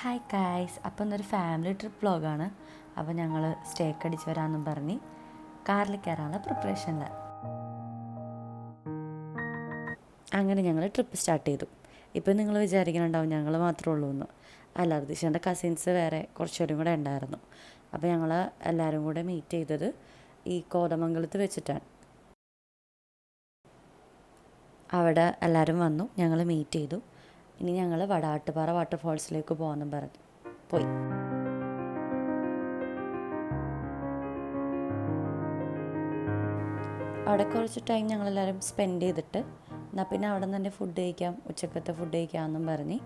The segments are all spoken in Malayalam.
ഹായ് ഗായ്സ്, അപ്പോൾ ഇന്നൊരു ഫാമിലി ട്രിപ്പ് വ്ളോഗാണ്. അപ്പോൾ ഞങ്ങൾ സ്റ്റേക്ക് അടിച്ച് വരാമെന്നും പറഞ്ഞ് കാറിൽ കയറാനുള്ള പ്രിപ്പറേഷനിൽ അങ്ങനെ ഞങ്ങൾ ട്രിപ്പ് സ്റ്റാർട്ട് ചെയ്തു. ഇപ്പോൾ നിങ്ങൾ വിചാരിക്കുന്നുണ്ടാവും ഞങ്ങൾ മാത്രമേ ഉള്ളൂ എന്ന്. അല്ല, ഋതിഷേൻ്റെ കസിൻസ് വേറെ കുറച്ചുപേരും കൂടെ ഉണ്ടായിരുന്നു. അപ്പോൾ ഞങ്ങൾ എല്ലാവരും കൂടെ മീറ്റ് ചെയ്തത് ഈ കോതമംഗലത്ത് വെച്ചിട്ടാണ്. അവിടെ എല്ലാവരും വന്നു, ഞങ്ങൾ മീറ്റ് ചെയ്തു. ഇനി ഞങ്ങൾ വടാട്ടുപാറ വാട്ടർഫോൾസിലേക്ക് പോകാമെന്നും പറഞ്ഞു പോയി. അവിടെ കുറച്ച് ടൈം ഞങ്ങളെല്ലാവരും സ്പെൻഡ് ചെയ്തിട്ട് എന്നാൽ പിന്നെ അവിടെ നിന്ന് തന്നെ ഫുഡ് കഴിക്കാം, ഉച്ചക്കത്തെ ഫുഡ് കഴിക്കാമെന്നും പറഞ്ഞ്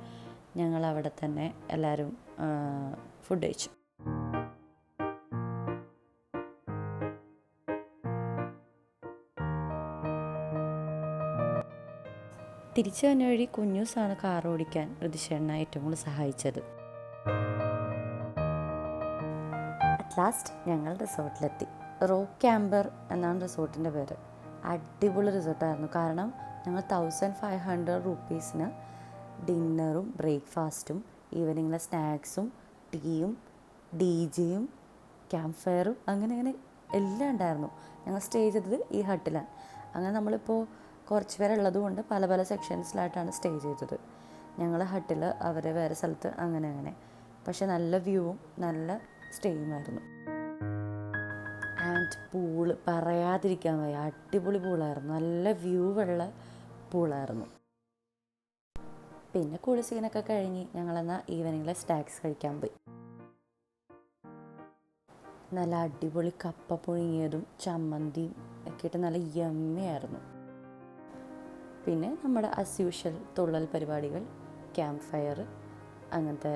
ഞങ്ങൾ അവിടെ തന്നെ എല്ലാവരും ഫുഡ് കഴിച്ചു. തിരിച്ചു വന്ന വഴി കുഞ്ഞൂസാണ് കാർ ഓടിക്കാൻ ഋതിഷേണ്ണ ഏറ്റവും കൂടുതൽ സഹായിച്ചത്. അറ്റ് ലാസ്റ്റ് ഞങ്ങൾ റിസോർട്ടിലെത്തി. റോക്ക് ക്യാമ്പർ എന്നാണ് റിസോർട്ടിൻ്റെ പേര്. അടിപൊളി റിസോർട്ടായിരുന്നു. കാരണം ഞങ്ങൾ 1500 റുപ്പീസിന് ഡിന്നറും ബ്രേക്ക്ഫാസ്റ്റും ഈവനിങ്ങിലെ സ്നാക്സും ടീയും DJ-യും ക്യാമ്പ് ഫയറും അങ്ങനെ എല്ലാം ഉണ്ടായിരുന്നു. ഞങ്ങൾ സ്റ്റേ ചെയ്തത് ഈ ഹട്ടിലാണ്. അങ്ങനെ നമ്മളിപ്പോൾ കുറച്ച് പേരുള്ളത് കൊണ്ട് പല പല സെക്ഷൻസിലായിട്ടാണ് സ്റ്റേ ചെയ്തത്. ഞങ്ങൾ ഹട്ടിൽ, അവർ വേറെ സ്ഥലത്ത്, അങ്ങനെ. പക്ഷെ നല്ല വ്യൂവും നല്ല സ്റ്റേയുമായിരുന്നു. ആൻഡ് പൂള് പറയാതിരിക്കാൻ വയ്യ, അടിപൊളി പൂളായിരുന്നു. നല്ല വ്യൂ ഉള്ള പൂളായിരുന്നു. പിന്നെ കുളി സീനൊക്കെ കഴിഞ്ഞ് ഞങ്ങളെന്നാൽ ഈവനിങ്ങിലെ സ്നാക്സ് കഴിക്കാൻ പോയി. നല്ല അടിപൊളി കപ്പ പുഴുങ്ങിയതും ചമ്മന്തിയും ഒക്കെ ഇട്ട് നല്ല യമ്മിയായിരുന്നു. പിന്നെ നമ്മുടെ ആസ് യൂഷ്വൽ തുള്ളൽ പരിപാടികൾ, ക്യാമ്പ് ഫയർ, അങ്ങനത്തെ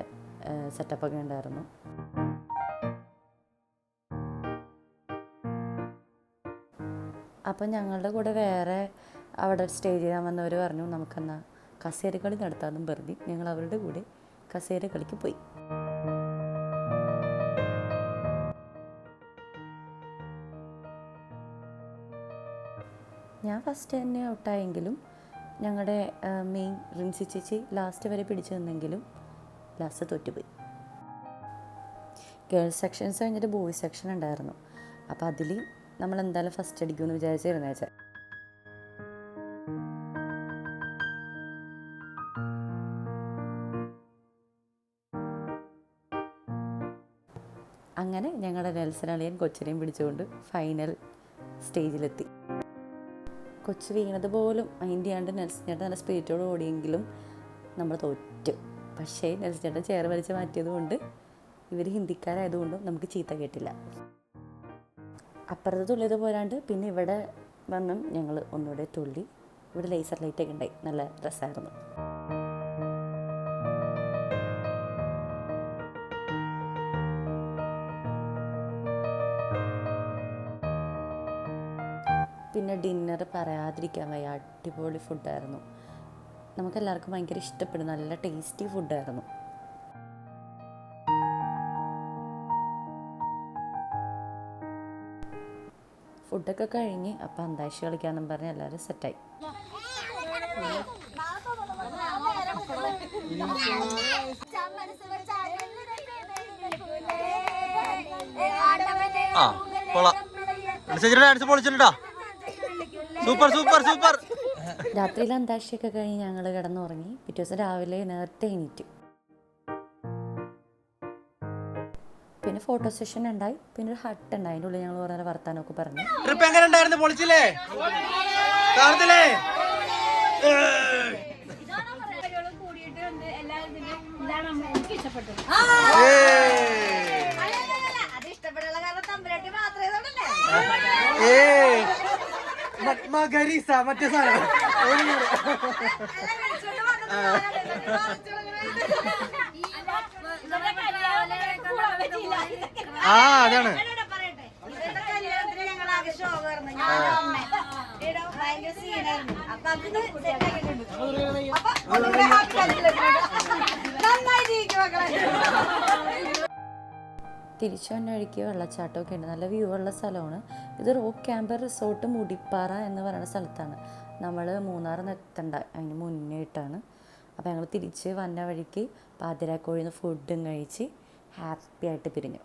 സെറ്റപ്പൊക്കെ ഉണ്ടായിരുന്നു. അപ്പം ഞങ്ങളുടെ കൂടെ വേറെ അവിടെ സ്റ്റേ ചെയ്യാൻ വന്നവർ പറഞ്ഞു നമുക്കെന്നാൽ കസേരക്കളി നടത്താമെന്നും പറഞ്ഞ് ഞങ്ങൾ അവരുടെ കൂടെ കസേരക്കളിക്ക് പോയി. ഞാൻ ഫസ്റ്റ് തന്നെ ഔട്ടായെങ്കിലും ഞങ്ങളുടെ മെയിൻ റിൻസി ചേച്ചി ലാസ്റ്റ് വരെ പിടിച്ചു നിന്നെങ്കിലും ലാസ്റ്റ് തോറ്റുപോയി. ഗേൾസ് സെക്ഷൻസ് കഴിഞ്ഞിട്ട് ബോയ്സ് സെക്ഷൻ ഉണ്ടായിരുന്നു. അപ്പോൾ അതിൽ നമ്മൾ എന്തായാലും ഫസ്റ്റ് അടിക്കുമെന്ന് വിചാരിച്ചിരുന്നു വെച്ചാൽ. അങ്ങനെ ഞങ്ങളുടെ നെൽസനളിയൻ കൊച്ചിനെയും പിടിച്ചുകൊണ്ട് ഫൈനൽ സ്റ്റേജിലെത്തി. കൊച്ചു വീണത് പോലും മൈൻഡ് ചെയ്യാണ്ട് നെൽസൺ ചേട്ടൻ നല്ല സ്പിരിറ്റോട് ഓടിയെങ്കിലും നമ്മൾ തോറ്റു. പക്ഷേ നെൽസൺ ചേട്ടൻ ചെയർ വലിച്ച് മാറ്റിയത് കൊണ്ട് ഇവർ ഹിന്ദിക്കാരായതുകൊണ്ടും നമുക്ക് ചീത്ത കേട്ടില്ല. അപ്പുറത്ത് തുള്ളിയത് പോരാണ്ട് പിന്നെ ഇവിടെ വന്നും ഞങ്ങൾ ഒന്നുകൂടെ തുള്ളി. ഇവിടെ ലേസർ ലൈറ്റൊക്കെ ഉണ്ടായി, നല്ല രസമായിരുന്നു. പിന്നെ ഡിന്നർ പറയാതിരിക്കാൻ വയ്യ, അടിപൊളി ഫുഡായിരുന്നു. നമുക്കെല്ലാവർക്കും ഭയങ്കര ഇഷ്ടപ്പെടും, നല്ല ടേസ്റ്റി ഫുഡായിരുന്നു. ഫുഡൊക്കെ കഴിഞ്ഞ് അപ്പം അന്താക്ഷരി കളിക്കാമെന്നും പറഞ്ഞ് എല്ലാവരും സെറ്റായി. രാത്രിയിൽ അന്താക്ഷരിയൊക്കെ കഴിഞ്ഞ് ഞങ്ങൾ കിടന്നുറങ്ങി. പിറ്റേ ദിവസം രാവിലെ നേരത്തെ എണീറ്റു. പിന്നെ ഫോട്ടോ സെഷൻ ഉണ്ടായി. പിന്നെ ഒരു ഹട്ട് ഉണ്ടായി, അതിൻ്റെ ഉള്ളിൽ ഞങ്ങൾ കുറേ വർത്താനമൊക്കെ പറഞ്ഞു. അതാണ് തിരിച്ചു വന്ന വഴിക്ക് വെള്ളച്ചാട്ടമൊക്കെ ഉണ്ട്, നല്ല വ്യൂ ഉള്ള സ്ഥലമാണ്. ഇത് റോക്ക് ക്യാമ്പർ റിസോർട്ട് മുടിപ്പാറ എന്ന് പറയുന്ന സ്ഥലത്താണ്. നമ്മൾ മൂന്നാറിൽ നിന്ന് എത്തണ്ട അതിന് മുന്നേട്ടാണ്. അപ്പോൾ ഞങ്ങൾ തിരിച്ച് വന്ന വഴിക്ക് പാതിരാക്കോഴിന്ന് ഫുഡും കഴിച്ച് ഹാപ്പി ആയിട്ട് പിരിഞ്ഞു.